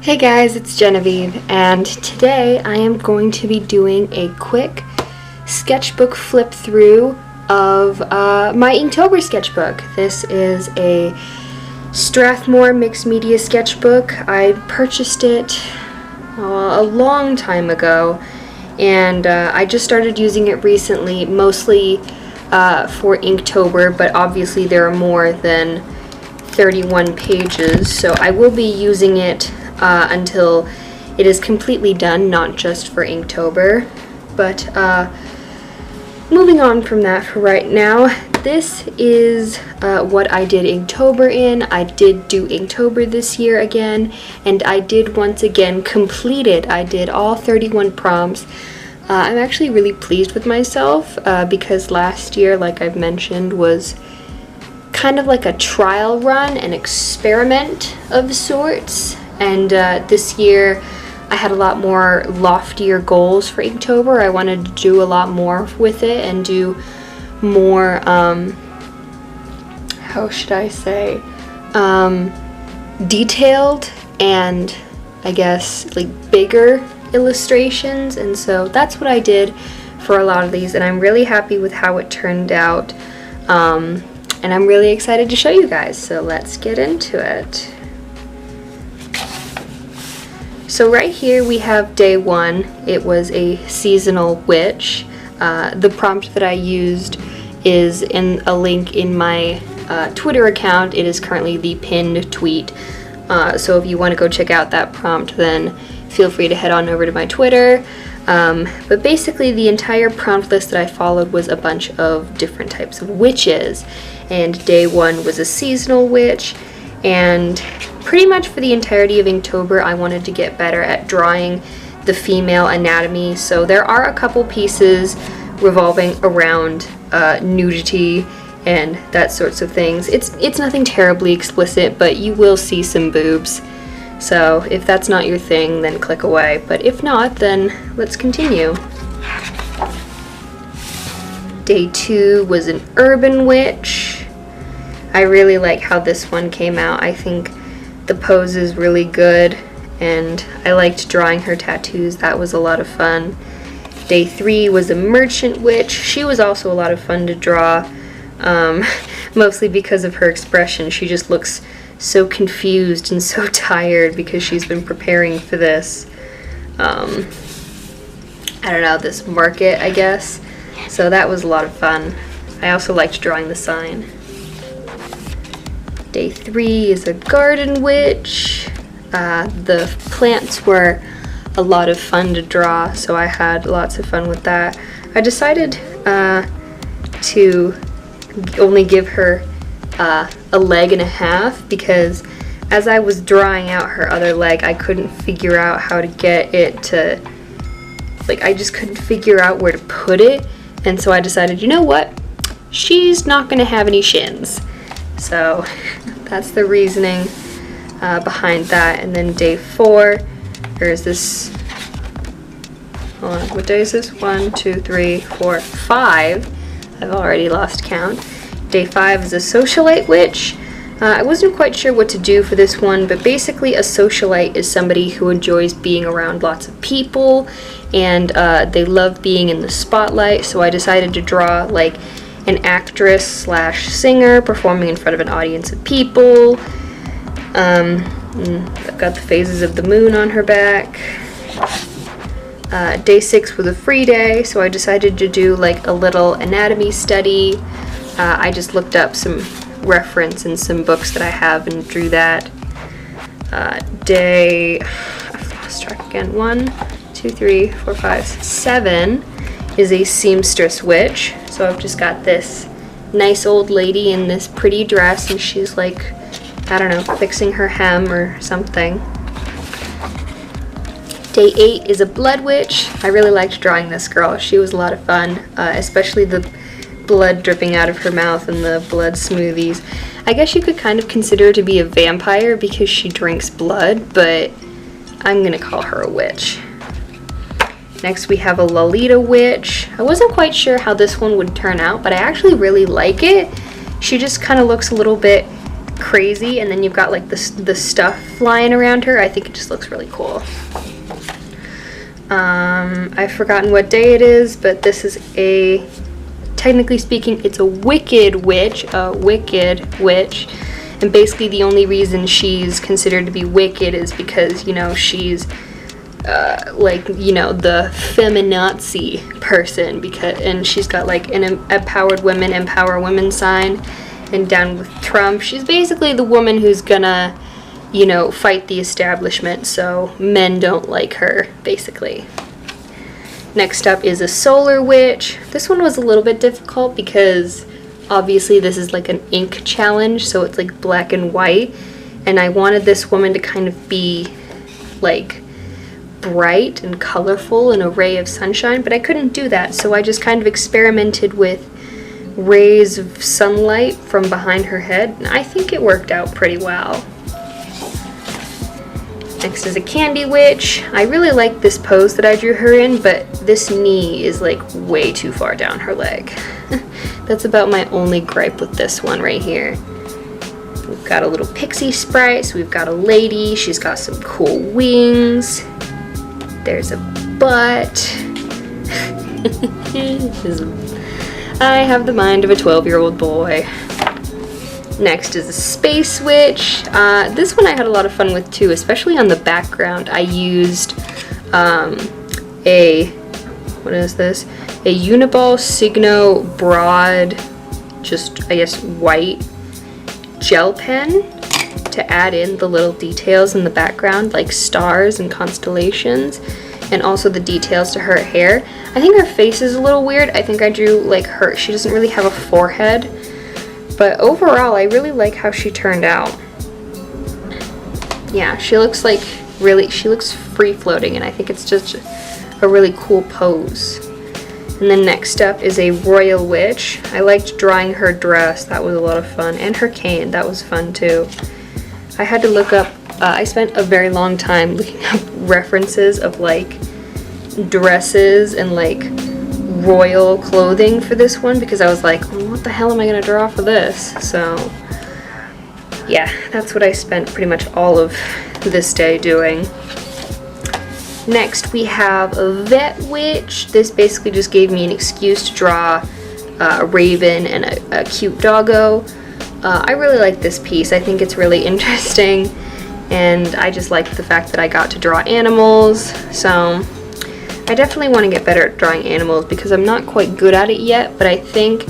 Hey guys, it's Genevieve, and today I am going to be doing a quick sketchbook flip through of my Inktober sketchbook. This is a Strathmore mixed media sketchbook. I purchased it a long time ago, and I just started using it recently, mostly for Inktober, but obviously there are more than 31 pages, so I will be using it until it is completely done, not just for Inktober. But moving on from that for right now, this is what I did Inktober in. I did do Inktober this year again, and I did once again complete it. I did all 31 prompts. I'm actually really pleased with myself because last year, like I've mentioned, was kind of like a trial run, an experiment of sorts. And this year I had a lot more loftier goals for Inktober. I wanted to do a lot more with it and do more, how should I say, detailed and I guess like bigger illustrations. And so that's what I did for a lot of these, and I'm really happy with how it turned out. And I'm really excited to show you guys, so let's get into it. So right here we have day one. It was a seasonal witch. The prompt that I used is in a link in my Twitter account. It is currently the pinned tweet. So if you want to go check out that prompt, then feel free to head on over to my Twitter. But basically the entire prompt list that I followed was a bunch of different types of witches. And day one was a seasonal witch. And pretty much for the entirety of Inktober, I wanted to get better at drawing the female anatomy. So there are a couple pieces revolving around nudity and that sorts of things. It's nothing terribly explicit, but you will see some boobs. So if that's not your thing, then click away. But if not, then let's continue. Day two was an urban witch. I really like how this one came out. I think the pose is really good, and I liked drawing her tattoos. That was a lot of fun. Day three was a merchant witch. She was also a lot of fun to draw, mostly because of her expression. She just looks so confused and so tired because she's been preparing for this, I don't know, this market, I guess. So that was a lot of fun. I also liked drawing the sign. Day three is a garden witch. The plants were a lot of fun to draw, so I had lots of fun with that. I decided to only give her a leg and a half because as I was drawing out her other leg, I couldn't figure out how to get it to, like, I just couldn't figure out where to put it, and so I decided, you know what, she's not gonna have any shins. So that's the reasoning behind that. And then day four, or is this, hold on, what day is this? 1, 2, 3, 4, 5. I've already lost count. Day five is a socialite witch. I wasn't quite sure what to do for this one, but basically a socialite is somebody who enjoys being around lots of people, and they love being in the spotlight. So I decided to draw like an actress slash singer performing in front of an audience of people. I've got the phases of the moon on her back. Day six was a free day, so I decided to do like a little anatomy study. I just looked up some reference in some books that I have and drew that. I've lost track again. 1, 2, 3, 4, 5, 7 is a seamstress witch. So I've just got this nice old lady in this pretty dress, and she's like, I don't know, fixing her hem or something. Day 8 is a blood witch. I really liked drawing this girl. She was a lot of fun, especially the blood dripping out of her mouth and the blood smoothies. I guess you could kind of consider her to be a vampire because she drinks blood, but I'm gonna call her a witch. Next we have a Lolita witch. I wasn't quite sure how this one would turn out, but I actually really like it. She just kind of looks a little bit crazy, and then you've got like the stuff flying around her. I think it just looks really cool. I've forgotten what day it is, but this is technically speaking, it's a wicked witch, and basically the only reason she's considered to be wicked is because, you know, she's like, you know, the feminazi person, and she's got like an empowered women empower women sign, and down with Trump, she's basically the woman who's gonna, you know, fight the establishment so men don't like her, basically. Next up is a solar witch. This one was a little bit difficult because obviously this is like an ink challenge, so it's like black and white, and I wanted this woman to kind of be like bright and colorful, an array of sunshine, but I couldn't do that, so I just kind of experimented with rays of sunlight from behind her head, and I think it worked out pretty well. Next is a candy witch. I really like this pose that I drew her in, but this knee is like way too far down her leg. That's about my only gripe with this one right here. We've got a little pixie sprite, so we've got a lady, she's got some cool wings. There's a butt. I have the mind of a 12-year-old boy. Next is a space witch. This one I had a lot of fun with too, especially on the background. I used what is this? A Uniball Signo broad, just I guess white gel pen to add in the little details in the background, like stars and constellations, and also the details to her hair. I think her face is a little weird. I think I drew like she doesn't really have a forehead, but overall I really like how she turned out. Yeah, she looks like she looks free floating, and I think it's just a really cool pose. And then next up is a royal witch. I liked drawing her dress, that was a lot of fun, and her cane, that was fun too. I had to look up, I spent a very long time looking up references of like dresses and like royal clothing for this one, because I was like, well, what the hell am I gonna draw for this? So yeah, that's what I spent pretty much all of this day doing. Next we have a vet witch. This basically just gave me an excuse to draw a raven and a cute doggo. I really like this piece. I think it's really interesting, and I just like the fact that I got to draw animals. So I definitely want to get better at drawing animals because I'm not quite good at it yet, but I think,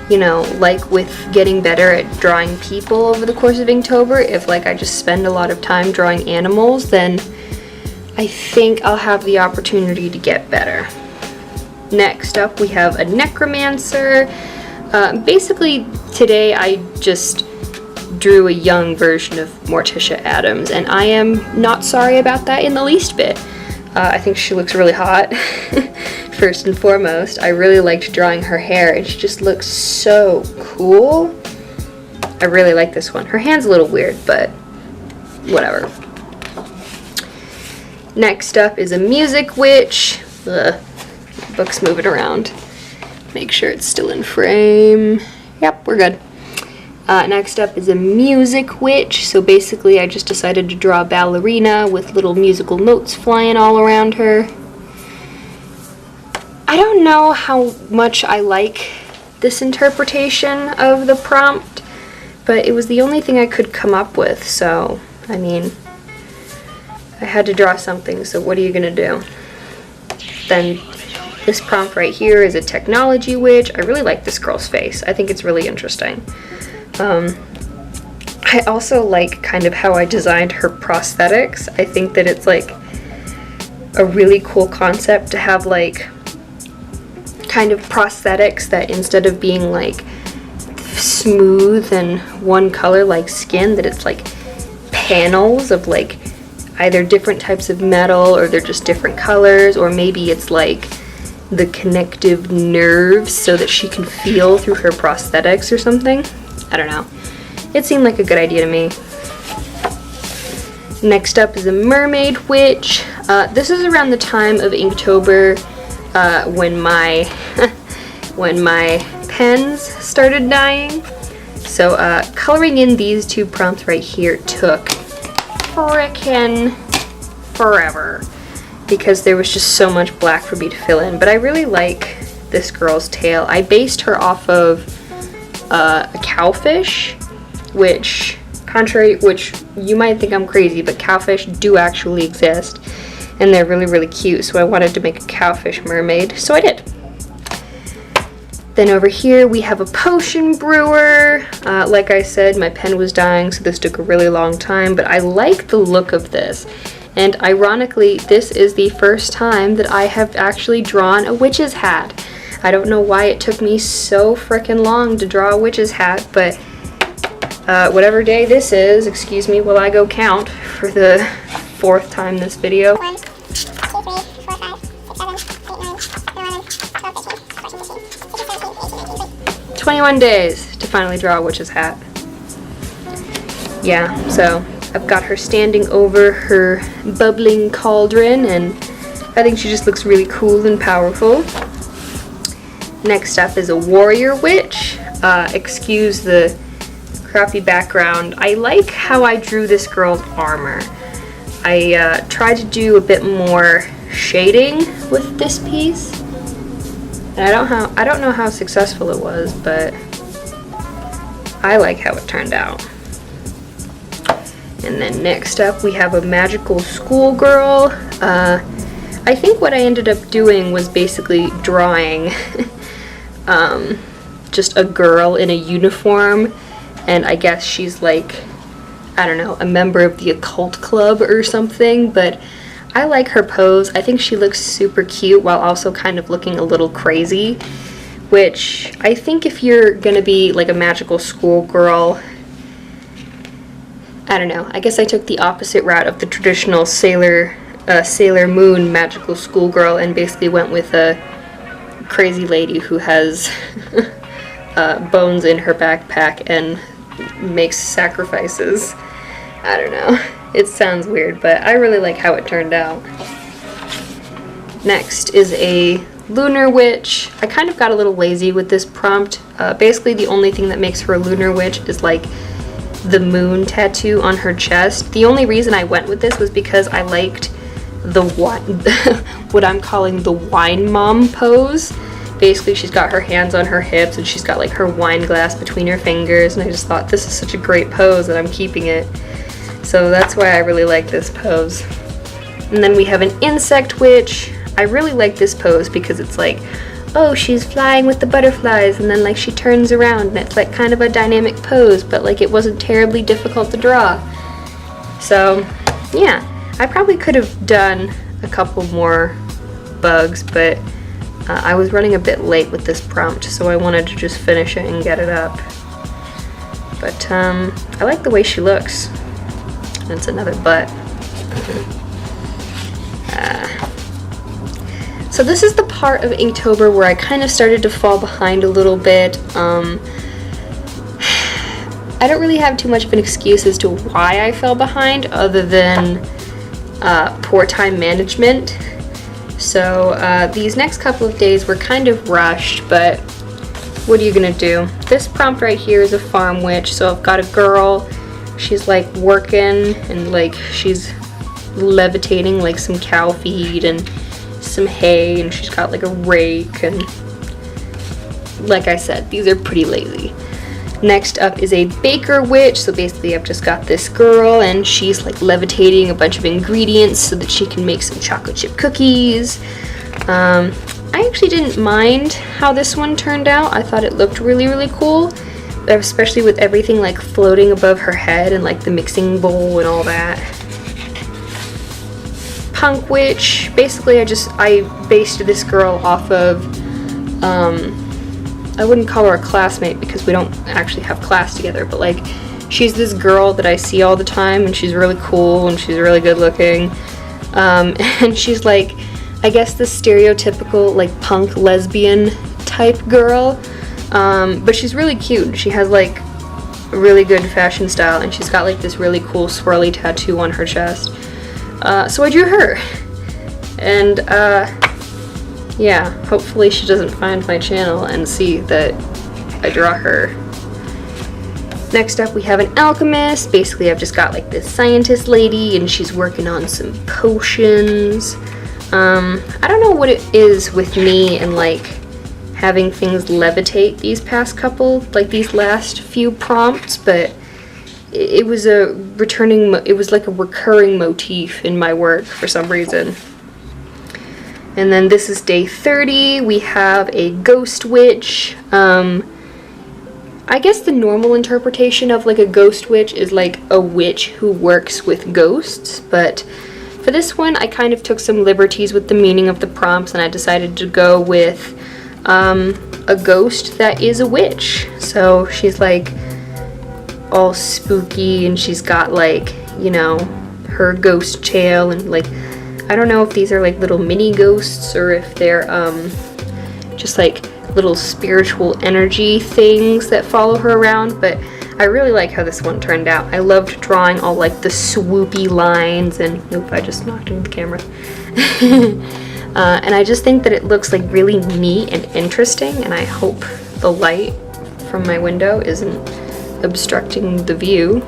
you know, like with getting better at drawing people over the course of Inktober, if like I just spend a lot of time drawing animals, then I think I'll have the opportunity to get better. Next up we have a necromancer. Basically today I just drew a young version of Morticia Addams, and I am not sorry about that in the least bit. I think she looks really hot. First and foremost, I really liked drawing her hair, and she just looks so cool. I really like this one. Her hand's a little weird, but whatever. Next up is a music witch. Ugh, the book's moving around. Make sure it's still in frame. Yep, we're good. Next up is a music witch. So basically I just decided to draw a ballerina with little musical notes flying all around her. I don't know how much I like this interpretation of the prompt, but it was the only thing I could come up with, so I mean, I had to draw something, so what are you gonna do? Then this prompt right here is a technology witch. I really like this girl's face. I think it's really interesting. I also like kind of how I designed her prosthetics. I think that it's like a really cool concept to have like kind of prosthetics that instead of being like smooth and one color like skin, that it's like panels of like either different types of metal, or they're just different colors, or maybe it's like the connective nerves so that she can feel through her prosthetics or something. I don't know. It seemed like a good idea to me. Next up is a mermaid witch. This is around the time of Inktober when my when my pens started dying. So coloring in these two prompts right here took frickin' forever because there was just so much black for me to fill in. But I really like this girl's tail. I based her off of a cowfish, which you might think I'm crazy, but cowfish do actually exist and they're really, really cute. So I wanted to make a cowfish mermaid, so I did. Then over here we have a potion brewer. Like I said, my pen was dying, so this took a really long time, but I like the look of this. And ironically, this is the first time that I have actually drawn a witch's hat. I don't know why it took me so frickin' long to draw a witch's hat, but whatever day this is, excuse me while I go count for the 4th time this video. 1, 2, 3, 4, 5, 6, 7, 8, 9, 10, 11, 12, 13, 14, 15, 16, 21 days to finally draw a witch's hat. Yeah, so I've got her standing over her bubbling cauldron, and I think she just looks really cool and powerful. Next up is a warrior witch. Excuse the crappy background. I like how I drew this girl's armor. I tried to do a bit more shading with this piece. And I don't know how successful it was, but I like how it turned out. And then next up we have a magical schoolgirl. I think what I ended up doing was basically drawing just a girl in a uniform, and I guess she's like, I don't know, a member of the occult club or something, but I like her pose. I think she looks super cute while also kind of looking a little crazy, which I think if you're gonna be like a magical schoolgirl, I don't know, I guess I took the opposite route of the traditional Sailor Moon magical schoolgirl and basically went with a crazy lady who has bones in her backpack and makes sacrifices. I don't know. It sounds weird, but I really like how it turned out. Next is a lunar witch. I kind of got a little lazy with this prompt. Basically the only thing that makes her a lunar witch is like the moon tattoo on her chest. The only reason I went with this was because I liked the what I'm calling the wine mom pose. Basically she's got her hands on her hips and she's got like her wine glass between her fingers, and I just thought this is such a great pose that I'm keeping it. So that's why I really like this pose. And then we have an insect witch. I really like this pose because it's like, oh, she's flying with the butterflies, and then like she turns around and it's like kind of a dynamic pose, but like it wasn't terribly difficult to draw. So yeah, I probably could have done a couple more bugs, but I was running a bit late with this prompt, so I wanted to just finish it and get it up. But I like the way she looks. That's another butt. So this is the part of Inktober where I kind of started to fall behind a little bit. I don't really have too much of an excuse as to why I fell behind other than poor time management. So these next couple of days were kind of rushed, but what are you gonna do? This prompt right here is a farm witch, so I've got a girl. She's like working and like she's levitating like some cow feed and some hay, and she's got like a rake, and like I said, these are pretty lazy. Next up is a baker witch. So basically I've just got this girl and she's like levitating a bunch of ingredients so that she can make some chocolate chip cookies. I actually didn't mind how this one turned out. I thought it looked really, really cool, especially with everything like floating above her head and like the mixing bowl and all that. Punk witch. Basically I based this girl off of I wouldn't call her a classmate because we don't actually have class together, but like she's this girl that I see all the time, and she's really cool and she's really good looking, and she's like, I guess the stereotypical like punk lesbian type girl, but she's really cute. She has like a really good fashion style, and she's got like this really cool swirly tattoo on her chest. So I drew her, and yeah, hopefully she doesn't find my channel and see that I draw her. Next up we have an alchemist. Basically I've just got like this scientist lady and she's working on some potions. I don't know what it is with me and like having things levitate these past couple, like these last few prompts, but it was like a recurring motif in my work for some reason. And then this is day 30. We have a ghost witch. I guess the normal interpretation of like a ghost witch is like a witch who works with ghosts, but for this one I kind of took some liberties with the meaning of the prompts and I decided to go with a ghost that is a witch. So she's like all spooky and she's got like, you know, her ghost tail and like, I don't know if these are like little mini ghosts or if they're just like little spiritual energy things that follow her around, but I really like how this one turned out. I loved drawing all like the swoopy lines and nope, I just knocked into the camera. And I just think that it looks like really neat and interesting, and I hope the light from my window isn't obstructing the view.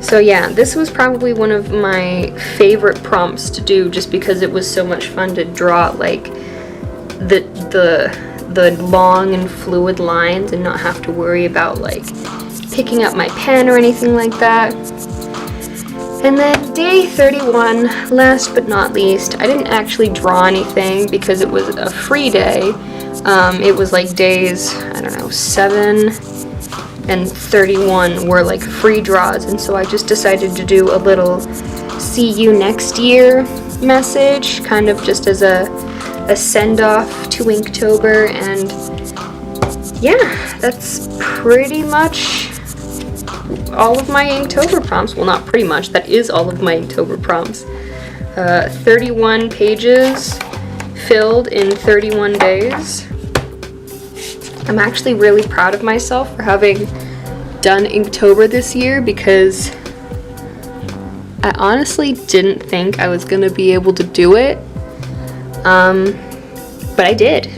So yeah, this was probably one of my favorite prompts to do just because it was so much fun to draw like the long and fluid lines and not have to worry about like picking up my pen or anything like that. And then day 31, last but not least, I didn't actually draw anything because it was a free day. It was like days, I don't know, 7 and 31 were like free draws, and so I just decided to do a little see you next year message, kind of just as a send-off to Inktober. And yeah, that's pretty much all of my Inktober prompts. Well, not pretty much, that is all of my Inktober prompts. 31 pages filled in 31 days. I'm actually really proud of myself for having done Inktober this year because I honestly didn't think I was gonna be able to do it. But I did.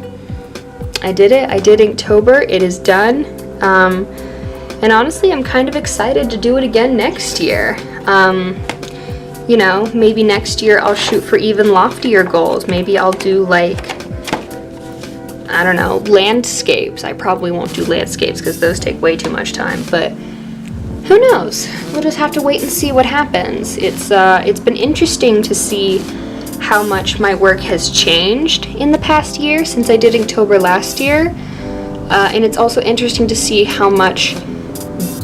I did it. I did Inktober. It is done. And honestly, I'm kind of excited to do it again next year. You know, maybe next year I'll shoot for even loftier goals. Maybe I'll do like, I don't know, landscapes. I probably won't do landscapes because those take way too much time, but who knows? We'll just have to wait and see what happens. It's been interesting to see how much my work has changed in the past year since I did Inktober last year. And it's also interesting to see how much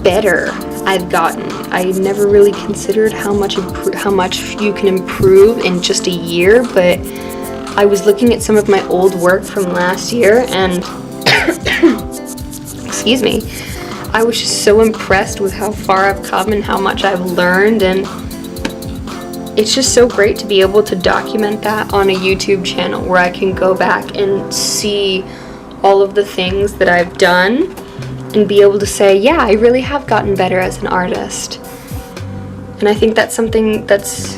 better I've gotten. I never really considered how much you can improve in just a year, but I was looking at some of my old work from last year and excuse me, I was just so impressed with how far I've come and how much I've learned, and it's just so great to be able to document that on a YouTube channel where I can go back and see all of the things that I've done and be able to say, yeah, I really have gotten better as an artist. And I think that's something that's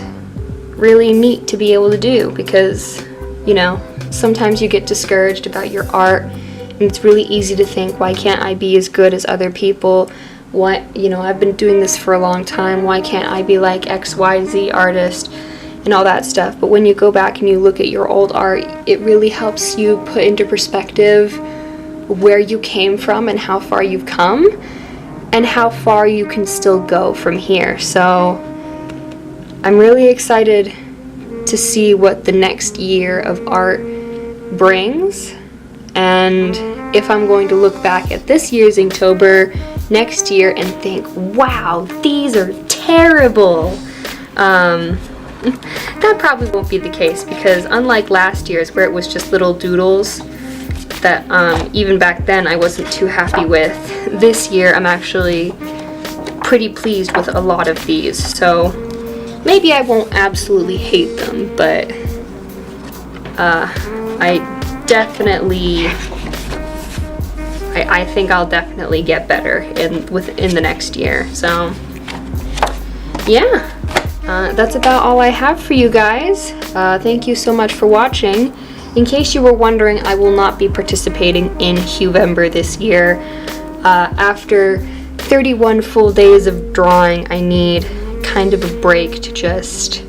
really neat to be able to do because, you know, sometimes you get discouraged about your art and it's really easy to think, why can't I be as good as other people? What, you know, I've been doing this for a long time, why can't I be like XYZ artist and all that stuff? But when you go back and you look at your old art, it really helps you put into perspective where you came from and how far you've come and how far you can still go from here. So I'm really excited to see what the next year of art brings, and if I'm going to look back at this year's Inktober next year and think, wow, these are terrible. That probably won't be the case because unlike last year's where it was just little doodles that even back then I wasn't too happy with, this year I'm actually pretty pleased with a lot of these. So maybe I won't absolutely hate them, but I think I'll definitely get better within the next year. So yeah, that's about all I have for you guys. Thank you so much for watching. In case you were wondering, I will not be participating in Qvember this year. After 31 full days of drawing, I need kind of a break to just,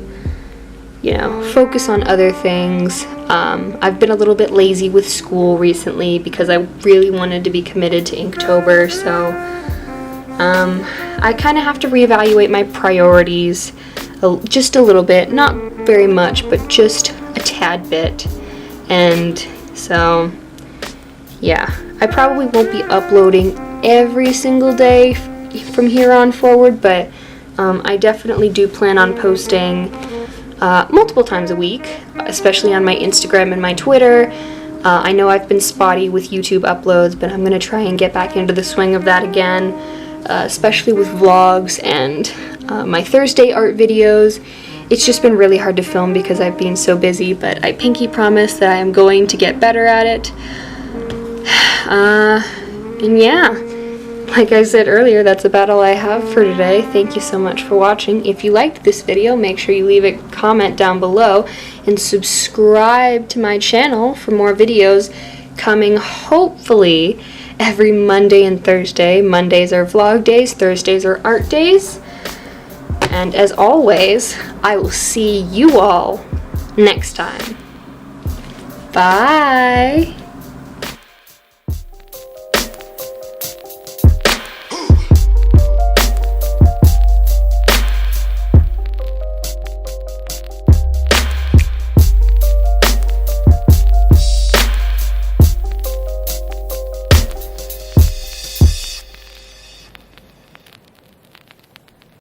focus on other things. I've been a little bit lazy with school recently because I really wanted to be committed to Inktober, so I kind of have to reevaluate my priorities just a little bit, not very much, but just a tad bit. And so, yeah, I probably won't be uploading every single day from here on forward, but I definitely do plan on posting multiple times a week, especially on my Instagram and my Twitter. I know I've been spotty with YouTube uploads, but I'm going to try and get back into the swing of that again, especially with vlogs and my Thursday art videos. It's just been really hard to film because I've been so busy, but I pinky promise that I am going to get better at it. And yeah, like I said earlier, that's about all I have for today. Thank you so much for watching. If you liked this video, make sure you leave a comment down below and subscribe to my channel for more videos coming hopefully every Monday and Thursday. Mondays are vlog days, Thursdays are art days. And as always, I will see you all next time. Bye!